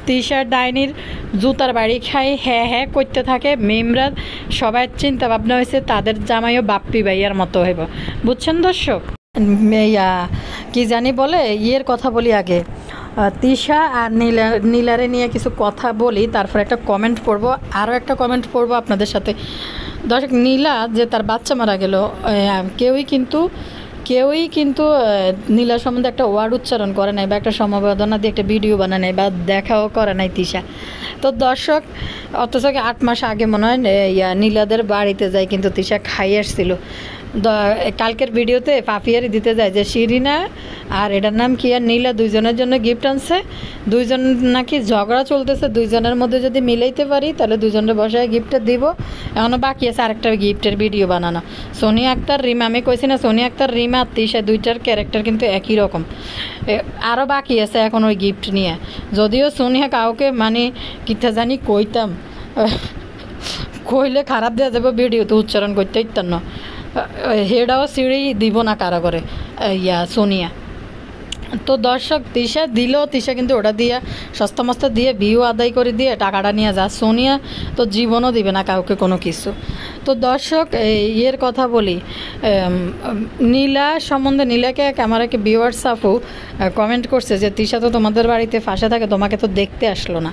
তিশা ডাইনির জুতার বাড়ি খাই হ্যাঁ করতে থাকে। মেমরা সবাই চিন্তা ভাবনা হয়েছে তাদের জামাইও বাপ্পি ভাইয়ার মতো হইব। বুঝছেন দর্শক? কি জানি বলে কথা বলি আগে, তিশা আর নীলারে নিয়ে কিছু কথা বলি, তারপর একটা কমেন্ট পড়বো, আরও একটা কমেন্ট পড়বো আপনাদের সাথে। দর্শক, নীলা যে তার বাচ্চা মারা গেল, কেউই কিন্তু নীলা সম্বন্ধে একটা ওয়ার্ড উচ্চারণ করে নাই, বা একটা সমবেদনা দিয়ে একটা ভিডিও বানায় নাই, বা দেখাও করে নাই তিশা। তো দর্শক, অথচ 8 মাস আগে মনে হয় নীলাদের বাড়িতে যায়, কিন্তু তিশা খাই আসছিল। কালকের ভিডিওতে পাপিয়ারি দিতে যায় যে শিরিনা আর এটার নাম কি আর নীলা দুইজনের জন্য গিফট আনছে। দুইজন নাকি ঝগড়া চলতেছে, দুইজনের মধ্যে যদি মিলাইতে পারি তাহলে দুজনের বসায় গিফটটা দিব। এখনও বাকি আছে আরেকটা গিফটের ভিডিও বানানো। সোনিয়া আক্তার রিমা, আমি কইছি না সোনিয়া আক্তার রিমা তিশা দুইটার ক্যারেক্টার কিন্তু একই রকম। আরও বাকি আছে এখন ওই গিফট নিয়ে। যদিও সোনিয়া কাউকে মানে কিতা জানি কইলে খারাপ দেওয়া যাবে, ভিডিওতে উচ্চারণ করতে ইত্যান্ন হেডাও সিঁড়ি দিব না কারা করে সোনিয়া। তো দর্শক, তিশা কিন্তু ওটা দিয়ে সস্তা মস্তা দিয়ে ভিউ আদায় করে দিয়ে টাকাটা নিয়ে যা। সোনিয়া তো জীবনও দিবে না কাউকে কোনো কিছু। তো দর্শক, কথা বলি নীলা সম্বন্ধে। নীলাকে আমার এক ভিউয়ার্স আপু কমেন্ট করছে যে তিশা তো তোমাদের বাড়িতে ফাঁসে থাকে, তোমাকে তো দেখতে আসলো না।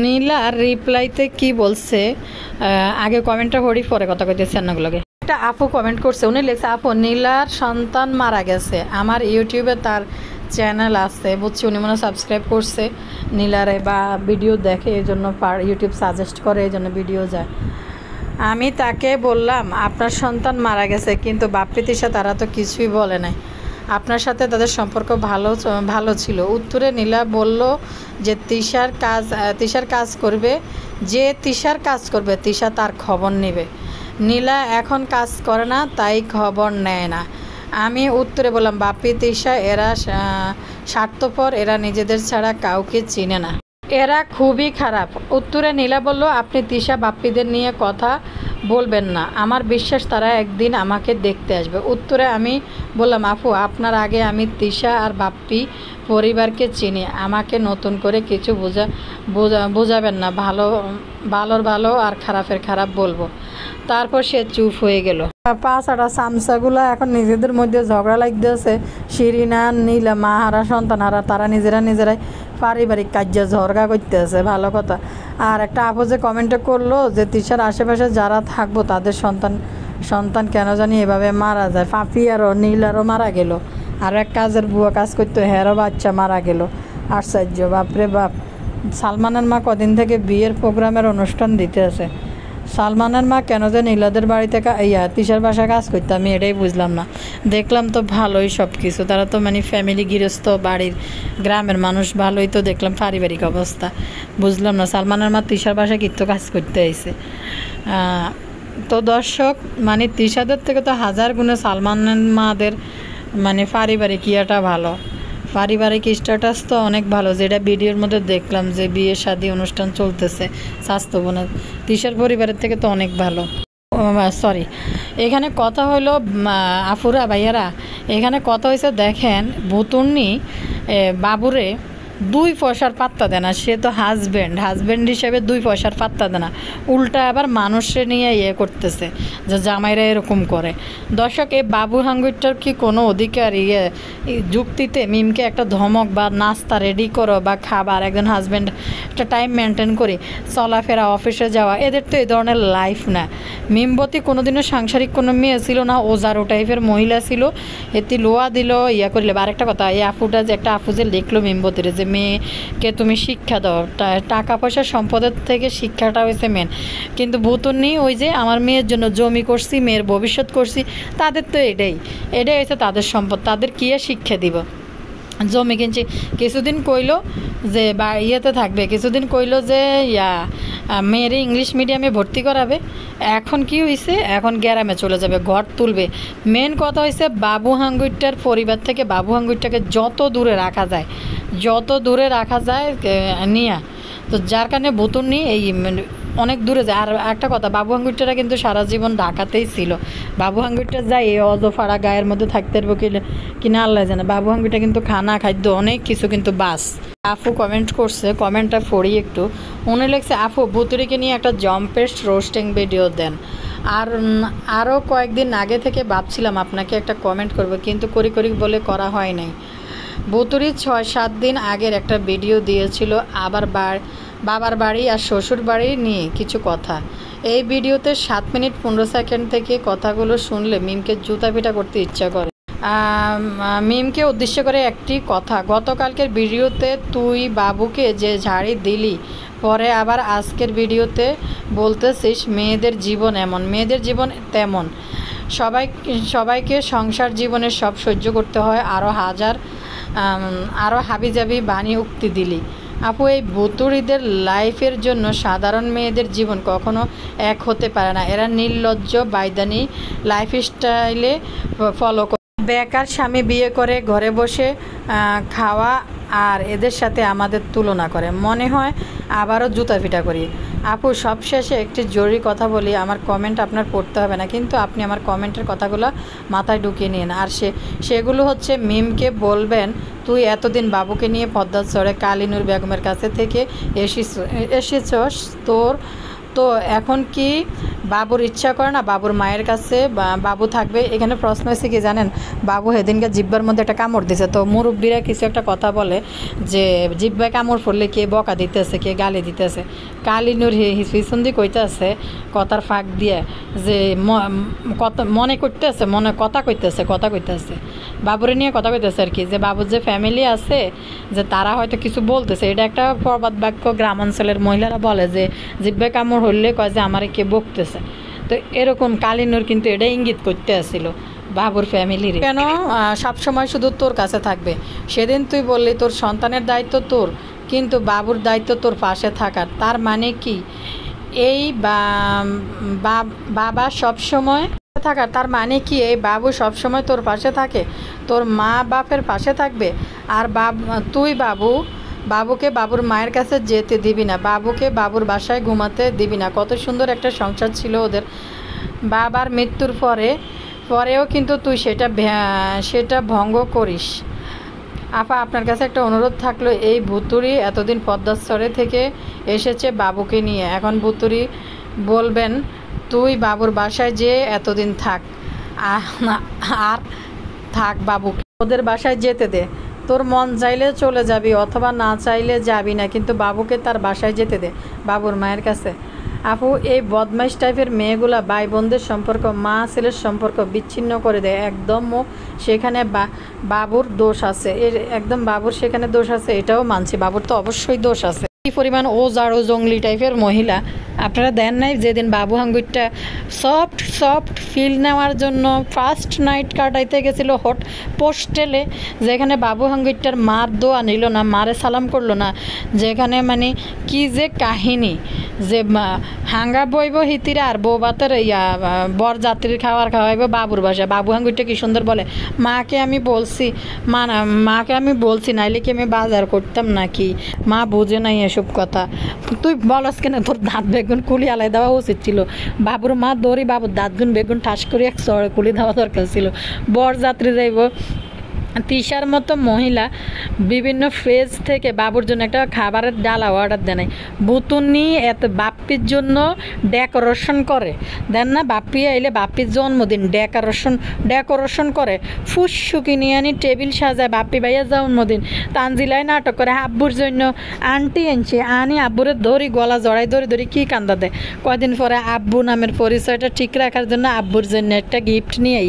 নীলার রিপ্লাইতে কি বলছে, আগে কমেন্টটা হরি পরে কথা কইতেছে রান্নাগুলোকে। একটা আপু কমেন্ট করছে, উনি লিখছে আপু নীলার সন্তান মারা গেছে, আমার ইউটিউবে তার চ্যানেল আছে, বুঝছি উনি মনে সাবস্ক্রাইব করছে নীলারে বা ভিডিও দেখে, এই জন্য ইউটিউব সাজেস্ট করে, এই জন্য ভিডিও যায়। আমি তাকে বললাম আপনার সন্তান মারা গেছে, কিন্তু বাপ্পি তিশা তারা তো কিছুই বলে নাই, আপনার সাথে তাদের সম্পর্ক ভালো ছিল। উত্তরে নীলা বলল যে তিশার কাজ করবে, তিশা তার খবর নেবে। নীলা এখন কাজ করে না, তাই খবর নেয় না। আমি উত্তরে বললাম বাপ্পি তিশা এরা স্বার্থপর, এরা নিজেদের ছাড়া কাউকে চিনে না, এরা খুবই খারাপ। উত্তরে নীলা বলল আপনি তিশা বাপ্পিদের নিয়ে কথা বলবেন না, আমার বিশ্বাস তারা একদিন আমাকে দেখতে আসবে। উত্তরে আমি বললাম, আপু আপনার আগে আমি তিশা আর বাপ্পি পরিবারকে চিনি, আমাকে নতুন করে কিছু বোঝাবেন না, ভালোর ভালো আর খারাপের খারাপ বলবো। তারপর সে চুপ হয়ে গেল। পাঁচাটা চামচাগুলো এখন নিজেদের মধ্যে ঝগড়া লাগতেছে। শিরিনা, নীলা, মাহারা, সন্তানহারা, তারা নিজেরাই পারিবারিক কার্য ঝরগা করতেছে। ভালো কথা। আর একটা আপু যে কমেন্টে করলো যে তিশার আশেপাশে যারা থাকবো তাদের সন্তান কেন জানি এভাবে মারা যায়। পাপি আরও নীলারও মারা গেল। আর এক কাজের বুয়া কাজ করতো, হেরও বাচ্চা মারা গেল। আশ্চর্য, বাপরে বাপ। সালমানের মা কদিন থেকে বিয়ের প্রোগ্রামের অনুষ্ঠান দিতে আছে। সালমানের মা কেন যে নীলাদের বাড়িতে তিশার বাসায় কাজ করতো আমি এটাই বুঝলাম না। দেখলাম তো ভালোই সব কিছু, তারা তো মানে ফ্যামিলি, গৃহস্থ বাড়ির, গ্রামের মানুষ, ভালোই তো দেখলাম পারিবারিক অবস্থা। বুঝলাম না সালমানের মা তিশার বাসায় কিন্তু কাজ করতে আইছে। তো দর্শক, মানে তিশাদের থেকে তো হাজার গুণে সালমানের মাদের মানে পারিবারিক ইয়েটা ভালো, পারিবারিক স্ট্যাটাস তো অনেক ভালো। যেটা ভিডিওর মধ্যে দেখলাম যে বিয়ে শাদী অনুষ্ঠান চলতেছে স্বাস্থ্য বোনের, তিশার পরিবারের থেকে তো অনেক ভালো। সরি, এখানে কথা হলো আফুরা ভাইয়ারা, এখানে কথা হয়েছে দেখেন, ভুতুর্নি বাবুরে 2 পয়সার পাত্তা দেয় না। সে তো হাজব্যান্ড হিসেবে 2 পয়সার পাত্তা দেয় না, উল্টা আবার মানুষে নিয়ে করতেছে যে জামাইরা এরকম করে। দর্শক, এই বাবু হাঙ্গুরটার কি কোনো অধিকার যুক্তিতে মিমকে একটা ধমক বা নাস্তা রেডি করো বা খাবার, একজন হাজব্যান্ড একটা টাইম মেনটেন করে চলাফেরা, অফিসে যাওয়া, এদের তো এই ধরনের লাইফ না। মিমবতী কোনোদিনও সাংসারিক কোনো মেয়ে ছিল না, ওজারো টাইপের মহিলা ছিল। এতে লোয়া দিল করলে। আরেকটা কথা, এই আপুটা যে একটা আপু যে লিখলো মিমবতীরে যে মেয়েকে তুমি শিক্ষা দাও, টাকা পয়সা সম্পদের থেকে শিক্ষাটা হয়েছে মেন। কিন্তু ভুতুর্নি ওই যে আমার মেয়ের জন্য জমি করছি, মেয়ের ভবিষ্যৎ করছি, তাদের তো এটাই হয়েছে তাদের সম্পদ, তাদের কি শিক্ষা দিব। জমি কিনছি, কিছুদিন কইলো যে বা ইয়েতে থাকবে, কিছুদিন কইলো যে মেয়ের ইংলিশ মিডিয়ামে ভর্তি করাবে। এখন কি হয়েছে, এখন গ্রামে চলে যাবে, ঘর তুলবে। মেন কথা হয়েছে বাবু হাঙ্গুরটার পরিবার থেকে বাবু হাঙ্গুরটাকে যত দূরে রাখা যায় নিয়া, তো যার কারণে ভুতুর্নি এই অনেক দূরে যায়। আর একটা কথা, বাবু হাঙ্গুরটারা কিন্তু সারা জীবন ঢাকাতেই ছিল। বাবু হাঙ্গুরটা যায় এই অজফাড়া গায়ের মধ্যে থাকতে পারবো কিনা আল্লাহ জানে। বাবু হাঙ্গুরটা কিন্তু খানা খাদ্য অনেক কিছু কিন্তু বাস। আপু কমেন্ট করছে, কমেন্টটা পড়ি একটু। উনি লিখছে, আপু ভুতুরিকে নিয়ে একটা জম্পেস্ট রোস্টিং ভিডিও দেন। আরও কয়েকদিন আগে থেকে ভাবছিলাম আপনাকে একটা কমেন্ট করব, কিন্তু করি বলে করা হয় নাই। ভুতুরি 6-7 দিন আগের একটা ভিডিও দিয়েছিল আবার বাবার বাড়ি আর শ্বশুর বাড়ি নিয়ে কিছু কথা। এই ভিডিওতে 7 মিনিট 15 সেকেন্ড থেকে কথাগুলো শুনলে মিমকে জুতা পিটা করতে ইচ্ছা করে। মিমকে উদ্দেশ্য করে একটি কথা, গতকালকের ভিডিওতে তুই বাবুকে যে ঝাড়ি দিলি, পরে আবার আজকের ভিডিওতে বলতেছিস মেয়েদের জীবন এমন, মেয়েদের জীবন তেমন, সবাইকে সংসার জীবনে সব সহ্য করতে হয়, আরও হাবিজাবি বাণী উক্তি দিলি। আপু, এই ভুতুড়িদের লাইফের জন্য সাধারণ মেয়েদের জীবন কখনো এক হতে পারে না। এরা নির্লজ্জ বাইদানি লাইফস্টাইলে ফলো করে, বেকার স্বামী বিয়ে করে ঘরে বসে খাওয়া, আর এদের সাথে আমাদের তুলনা করে। মনে হয় আবারও জুতা পিটা করি। আপু, সবশেষে একটি জরুরি কথা বলি, আমার কমেন্ট আপনার পড়তে হবে না, কিন্তু আপনি আমার কমেন্টের কথাগুলো মাথায় ঢুকিয়ে নিন। আর সেগুলো হচ্ছে, মিমকে বলবেন তুই এতদিন বাবুকে নিয়ে পদ্মাচড়ে কালিনুর বেগমের কাছে থেকে এসেছস, তো এখন কি বাবুর ইচ্ছা করে না বাবুর মায়ের কাছে বাবু থাকবে? এখানে প্রশ্ন হয়েছে কি জানেন, বাবু সেদিনকে জিব্বার মধ্যে একটা কামড় দিছে, তো মুরব্বীরা কিছু একটা কথা বলে যে জিব্বায় কামড় পড়লে কে বকা দিতেছে, কে গালি দিতেছে। কালিনুর হিসুইসন্দি কইতেছে কথার ফাঁক দিয়ে যে মনে করতেছে, কথা কইতেছে বাবুরে নিয়ে কথা কইতেছে আর কি, যে বাবুর যে ফ্যামিলি আছে যে তারা হয়তো কিছু বলতেছে। এটা একটা প্রবাদ বাক্য, গ্রাম অঞ্চলের মহিলারা বলে যে জিব্বায় কামড় হইলে কয় যে আমারে কে বকতেছে। তো এরকম কালিনুর কিন্তু এটা ইঙ্গিত করতে আসছিল বাবুর ফ্যামিলির, কেন সবসময় শুধু তোর কাছে থাকবে। সেদিন তুই বললি তোর সন্তানের দায়িত্ব তোর, কিন্তু বাবুর দায়িত্ব তোর পাশে থাকার। তার মানে কি এই বাবা সবসময় থাকার, তার মানে কি এই বাবু সবসময় তোর পাশে থাকে, তোর মা বাপের পাশে থাকবে, আর তুই বাবু বাবুকে বাবুর মায়ের কাছে যেতে দিবি না, বাবুকে বাবুর বাসায় ঘুমাতে দিবি না। কত সুন্দর একটা সংসার ছিল ওদের। বাবার মৃত্যুর পরেও কিন্তু তুই সেটা ভঙ্গ করিস। আপা, আপনার কাছে একটা অনুরোধ থাকলো, এই ভুতুড়ি এতদিন পদ্মাস্তরে থেকে এসেছে বাবুকে নিয়ে, এখন ভুতুড়ি বলবেন তুই বাবুর বাসায় যে এতদিন থাক, আর থাক বাবুকে ওদের বাসায় যেতে দে। তোর মন চাইলে চলে যাবি অথবা না চাইলে যাবি না, কিন্তু বাবুকে তার বাসায় যেতে দে, বাবুর মায়ের কাছে। আপু, এই বদমাইশ টাইপের মেয়েগুলা ভাই বোনদের সম্পর্ক, মা ছেলের সম্পর্ক বিচ্ছিন্ন করে দেয় একদম। সেখানে বাবুর দোষ আছে, একদম বাবুর সেখানে দোষ আছে, এটাও মানছি, বাবুর তো অবশ্যই দোষ আছে। কি পরিমাণ ও জাড়ো জঙ্গলি টাইপের মহিলা। আপনারা দেন নাই যেদিন বাবু হাঙ্গুরটা সফট ফিল নেওয়ার জন্য ফার্স্ট নাইট কাটাইতে গেছিলো হোস্টেলে, যেখানে বাবু হাঙ্গুরটার মার দোয়া নিল না, মারে সালাম করলো না, যেখানে মানে কি যে কাহিনী, যে হাঙ্গা বইব হিতিরা আর বৌবাতের বর যাত্রীর খাওয়াইব বাবুর বাসায়। বাবু হাঙ্গুরটা কি সুন্দর বলে, মাকে আমি বলছি নাইলে কি আমি বাজার করতাম নাকি, মা বোঝে নাই এসব কথা। তুই বলস কেন, তোর দাঁত বেগুন কুলি আলাই দেওয়া উচিত ছিল। বাবুর মা দৌড়ি বাবুর দাঁতগুন বেগুন ঠাস করে এক চড়ে কুলি দেওয়া দরকার ছিল। বরযাত্রী যাইব, তিশার মতো মহিলা বিভিন্ন ফেজ থেকে বাবুর জন্য একটা খাবারের ডালা অর্ডার দেয় নাই। বুতুনি এত বাপ্পির জন্য ডেকোরেশন করে দেন না, বাপ্পি আইলে বাপ্পির জন্মদিন ডেকোরেশন করে, ফুসুকি নিয়ে আনি টেবিল সাজায়, বাপ্পি ভাইয়া জন্মদিন তানজিলায় নাটক করে, আব্বুর জন্য আন্টি আনছে আনি আব্বুরে ধরি গলা জড়াই ধরি কি কান্দা দেয়। কয়দিন পরে আব্বু নামের পরিচয়টা ঠিক রাখার জন্য আব্বুর জন্য একটা গিফট নিয়ে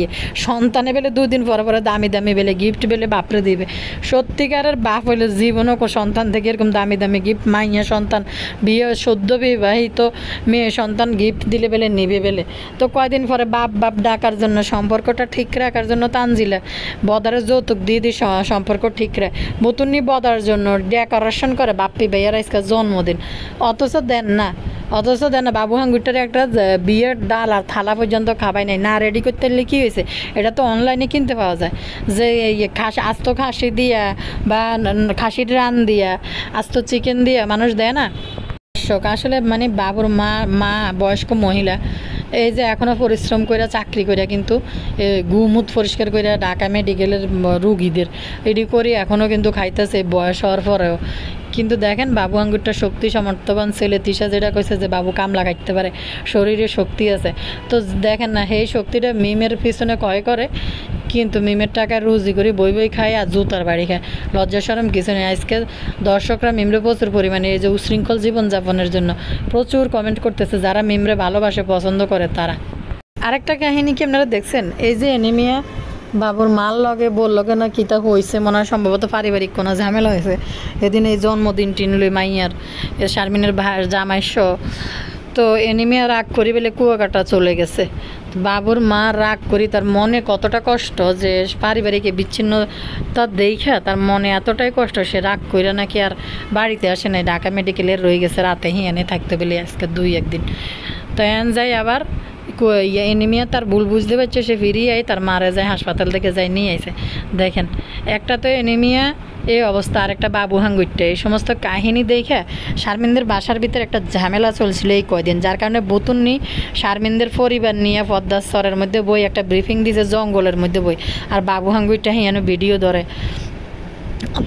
সন্তানে বেলে 2 দিন পরে দামি বেলে গিফট বেলে বাপরে দিবে। সত্যিকারের বাপ হইলে জীবনও সন্তান থেকে এরকম দামি গিফট, মাইয়া সন্তান সদ্য বিবাহিত মেয়ে সন্তান গিফট দিলে বেলে নিবে বেলে। তো কয়দিন পরে বাপ ডাকার জন্য, সম্পর্কটা ঠিক রাখার জন্য তানজিলা বদারের যৌতুক দিয়ে সম্পর্ক ঠিক রাখে। বুতুনি বদার জন্য ডেকোরেশন করে বাপ্পি ভাইয়ার আজকে জন্মদিন, অথচ দেন না বাবু হাঙ্গুরটার একটা বিয়ের ডাল আর থালা পর্যন্ত খাবাই নাই না। রেডি করতে হলে কী হয়েছে, এটা তো অনলাইনে কিনতে পাওয়া যায়, যে আস্ত খাসি দিয়া বা খাসির রান দিয়া আস্ত চিকেন দিয়া মানুষ দেয় না। আসলে মানে বাবুর মা বয়স্ক মহিলা এই যে এখনও পরিশ্রম করে চাকরি করে কিন্তু গুমুত পরিষ্কার করে ঢাকা মেডিকেলের রুগীদের এটি করে এখনও কিন্তু খাইতেছে বয়স হওয়ার পরেও। কিন্তু দেখেন বাবু আঙ্গুরটা শক্তি সমর্থবান ছেলে, তিশা যেটা কইছে যে বাবু কামলা কাটতে পারে, শরীরে শক্তি আছে। তো দেখেন না, সেই শক্তিটা মিমের পিছনে করে, কিন্তু মিমের টাকা রুজি করে বই খায় আর জুতার বাড়ি খায়, লজ্জা শরম কিছু নেই। আজকে দর্শকরা মিমরে প্রচুর পরিমাণে এই যে উশৃঙ্খল জীবনযাপনের জন্য প্রচুর কমেন্ট করতেছে, যারা মিমরে ভালোবাসে পছন্দ করে তারা। আরেকটা কাহিনী কি আপনারা দেখছেন, এই যে এনিমিয়া বাবুর মাল লগে লগে না কিতা হয়েছে, মনে হয় সম্ভবত পারিবারিক কোনো ঝামেলা হয়েছে এদিন, এই জন্মদিন টিনলুই মাইয়ার শারমিনের ভাইয়ের জামাইশ। তো এনিমিয়া রাগ করি বলে কুয়াকাটা চলে গেছে। বাবুর মা রাগ করি, তার মনে কতটা কষ্ট, যে পারিবারিক বিচ্ছিন্নতা দেখা তার মনে এতটাই কষ্ট, সে রাগ কইরা নাকি আর বাড়িতে আসে নাই, ঢাকা মেডিকেলে রয়ে গেছে, রাতে হিয়ানে থাকতে বলে আজকে 2-1 দিন। তো এন যাই আবার এনিমিয়া তার ভুল বুঝতে পারছে, সে ফিরিয়ে তার মারে যায় হাসপাতাল থেকে যায় নিয়ে আইছে। দেখেন, একটা তো এনিমিয়া এই অবস্থা, আর একটা বাবু হাঙ্গুরটা, এই সমস্ত কাহিনী দেখে শারমিনদের বাসার ভিতরে একটা ঝামেলা চলছিল এই কয়দিন, যার কারণে বুতুন্নি শারমিনদের পরিবার নিয়ে পদ্মাস্তরের মধ্যে বই একটা ব্রিফিং দিছে, জঙ্গলের মধ্যে বই, আর বাবু হাঙ্গুরটা হিয়ানো ভিডিও ধরে।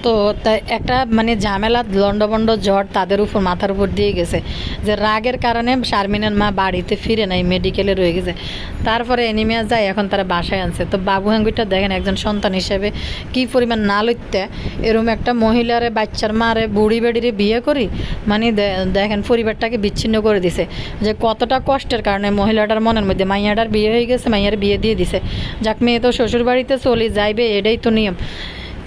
তো তাই একটা মানে ঝামেলা লন্ডভন্ড ঝড় তাদের উপর মাথার উপর দিয়ে গেছে, যে রাগের কারণে শারমিনের মা বাড়িতে ফিরে নাই, মেডিকেলে রয়ে গেছে। তারপরে এনিমিয়া যায়, এখন তারা বাসায় আনছে। তো বাবু হাঙ্গুরটা দেখেন একজন সন্তান হিসেবে কী পরিমাণ না লইতে, এরম একটা মহিলারে বাচ্চার মারে বুড়ি বেড়িরে বিয়ে করি, মানে দেখেন পরিবারটাকে বিচ্ছিন্ন করে দিছে, যে কতটা কষ্টের কারণে মহিলাটার মনের মধ্যে মাইয়াটার বিয়ে হয়ে গেছে, মাইয়ার বিয়ে দিয়ে দিছে, যাক মেয়ে তো শ্বশুর বাড়িতে চলে যাইবে, এটাই তো নিয়ম।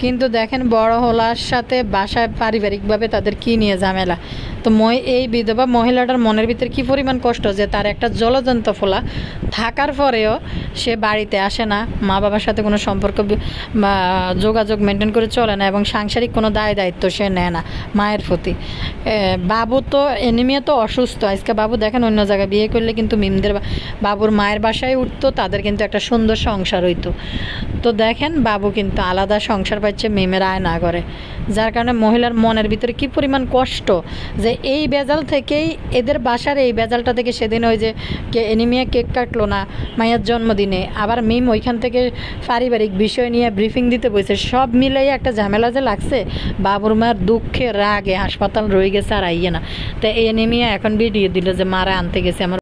কিন্তু দেখেন বড় হলার সাথে বাসায় পারিবারিকভাবে তাদের কি নিয়ে ঝামেলা। তো এই বিধবা মহিলাটার মনের ভিতরে কী পরিমাণ কষ্ট, যে তার একটা জলজন্ত ফোলা থাকার পরেও সে বাড়িতে আসে না, মা বাবার সাথে কোনো সম্পর্ক বা যোগাযোগ মেনটেন করে চলে না, এবং সাংসারিক কোনো দায়িত্ব সে নেয় না মায়ের প্রতি। বাবু তো এনিমিয়া তো অসুস্থ, আজকে বাবু দেখেন অন্য জায়গায় বিয়ে করলে কিন্তু মিমদের বাবুর মায়ের বাসায় উঠতো, তাদের কিন্তু একটা সুন্দর সংসার হইতো। তো দেখেন বাবু কিন্তু আলাদা সংসার পাচ্ছে মিমের আয় না করে, যার কারণে মহিলার মনের ভিতরে কি পরিমাণ কষ্ট যে এই ভেজাল থেকেই এদের বাসার এই ভেজালটা থেকে সেদিন ওই যে এনিমিয়া কেক কাটলো না মায়ের জন্মদিনে, আবার মিম ওইখান থেকে পারিবারিক বিষয় নিয়ে ব্রিফিং দিতে বসে, সব মিলাই একটা ঝামেলা যে লাগছে। বাবুর মার দুঃখে রাগে হাসপাতাল রয়ে গেছে আর আইয়ে না। তো এনিমিয়া এখন ভিডিও দিল যে মারা আনতে গেছে আমার